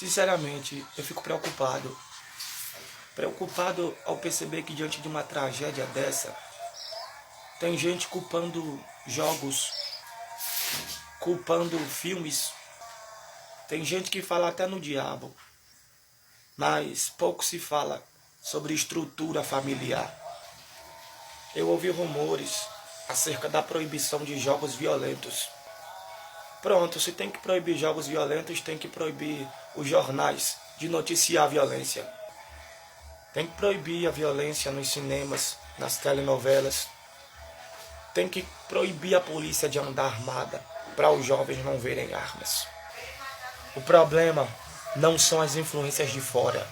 Sinceramente, eu fico preocupado. Preocupado ao perceber que diante de uma tragédia dessa, tem gente culpando jogos, culpando filmes. Tem gente que fala até no diabo, mas pouco se fala sobre estrutura familiar. Eu ouvi rumores acerca da proibição de jogos violentos. Pronto, se tem que proibir jogos violentos, tem que proibir os jornais de noticiar a violência. Tem que proibir a violência nos cinemas, nas telenovelas. Tem que proibir a polícia de andar armada para os jovens não verem armas. O problema não são as influências de fora.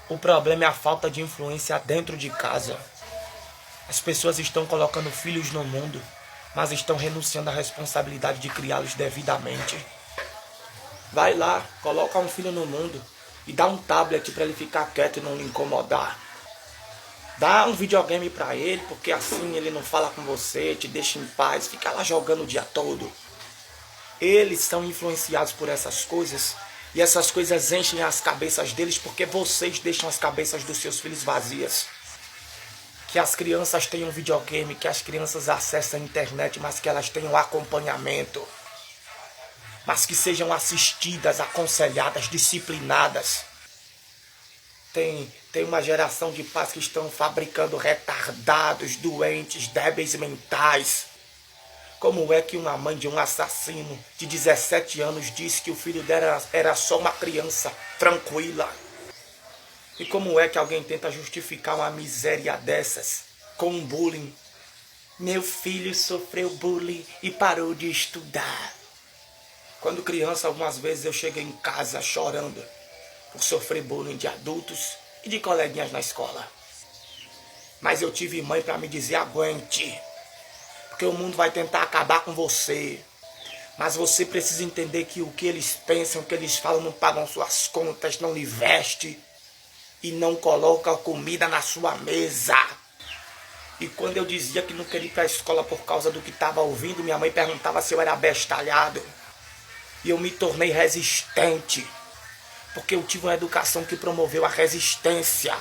O problema é a falta de influência dentro de casa. As pessoas estão colocando filhos no mundo, mas estão renunciando à responsabilidade de criá-los devidamente. Vai lá, coloca um filho no mundo e dá um tablet para ele ficar quieto e não lhe incomodar. Dá um videogame para ele, porque assim ele não fala com você, te deixa em paz, fica lá jogando o dia todo. Eles são influenciados por essas coisas e essas coisas enchem as cabeças deles porque vocês deixam as cabeças dos seus filhos vazias. Que as crianças tenham videogame, que as crianças acessem a internet, mas que elas tenham acompanhamento. Mas que sejam assistidas, aconselhadas, disciplinadas. Tem uma geração de pais que estão fabricando retardados, doentes, débeis mentais. Como é que uma mãe de um assassino de 17 anos disse que o filho dela era só uma criança tranquila? E como é que alguém tenta justificar uma miséria dessas com um bullying? Meu filho sofreu bullying e parou de estudar. Quando criança, algumas vezes eu cheguei em casa chorando por sofrer bullying de adultos e de coleguinhas na escola. Mas eu tive mãe para me dizer, aguente, porque o mundo vai tentar acabar com você. Mas você precisa entender que o que eles pensam, o que eles falam, não pagam suas contas, não lhe veste e não colocam comida na sua mesa. E quando eu dizia que não queria ir para a escola por causa do que estava ouvindo, minha mãe perguntava se eu era abestalhado. E eu me tornei resistente, porque eu tive uma educação que promoveu a resistência.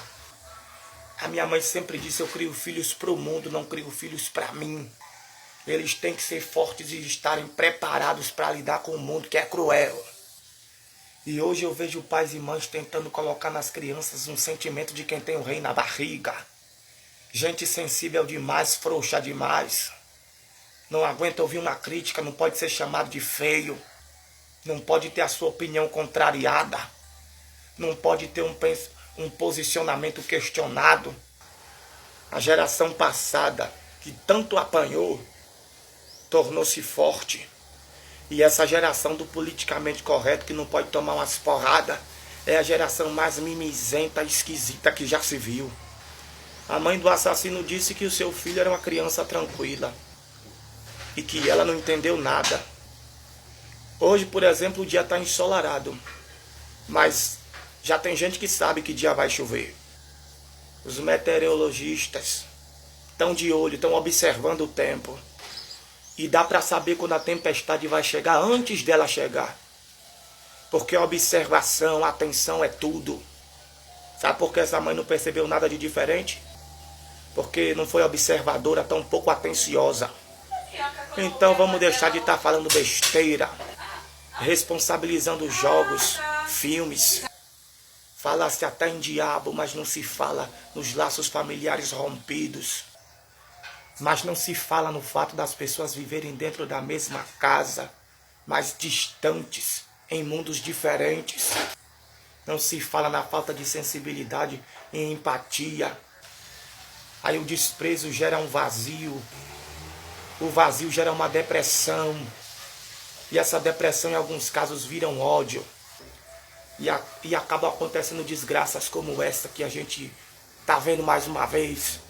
A minha mãe sempre disse, eu crio filhos para o mundo, não crio filhos para mim. Eles têm que ser fortes e estarem preparados para lidar com o mundo que é cruel. E hoje eu vejo pais e mães tentando colocar nas crianças um sentimento de quem tem o rei na barriga. Gente sensível demais, frouxa demais. Não aguenta ouvir uma crítica, não pode ser chamado de feio. Não pode ter a sua opinião contrariada. Não pode ter um posicionamento questionado. A geração passada, que tanto apanhou, tornou-se forte. E essa geração do politicamente correto, que não pode tomar umas porradas, é a geração mais mimizenta e esquisita que já se viu. A mãe do assassino disse que o seu filho era uma criança tranquila e que ela não entendeu nada. Hoje, por exemplo, o dia está ensolarado, mas já tem gente que sabe que dia vai chover. Os meteorologistas estão de olho, estão observando o tempo. E dá para saber quando a tempestade vai chegar antes dela chegar. Porque a observação, a atenção é tudo. Sabe por que essa mãe não percebeu nada de diferente? Porque não foi observadora, tão pouco atenciosa. Então vamos deixar de estar falando besteira, responsabilizando jogos, filmes. Fala-se até em diabo, mas não se fala nos laços familiares rompidos. Mas não se fala no fato das pessoas viverem dentro da mesma casa, mas distantes, em mundos diferentes. Não se fala na falta de sensibilidade e empatia. Aí o desprezo gera um vazio. O vazio gera uma depressão. E essa depressão, em alguns casos, vira um ódio. E acabam acontecendo desgraças como essa que a gente está vendo mais uma vez.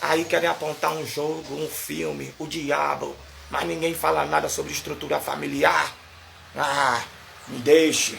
Aí querem apontar um jogo, um filme, o diabo, mas ninguém fala nada sobre estrutura familiar. Ah, me deixe.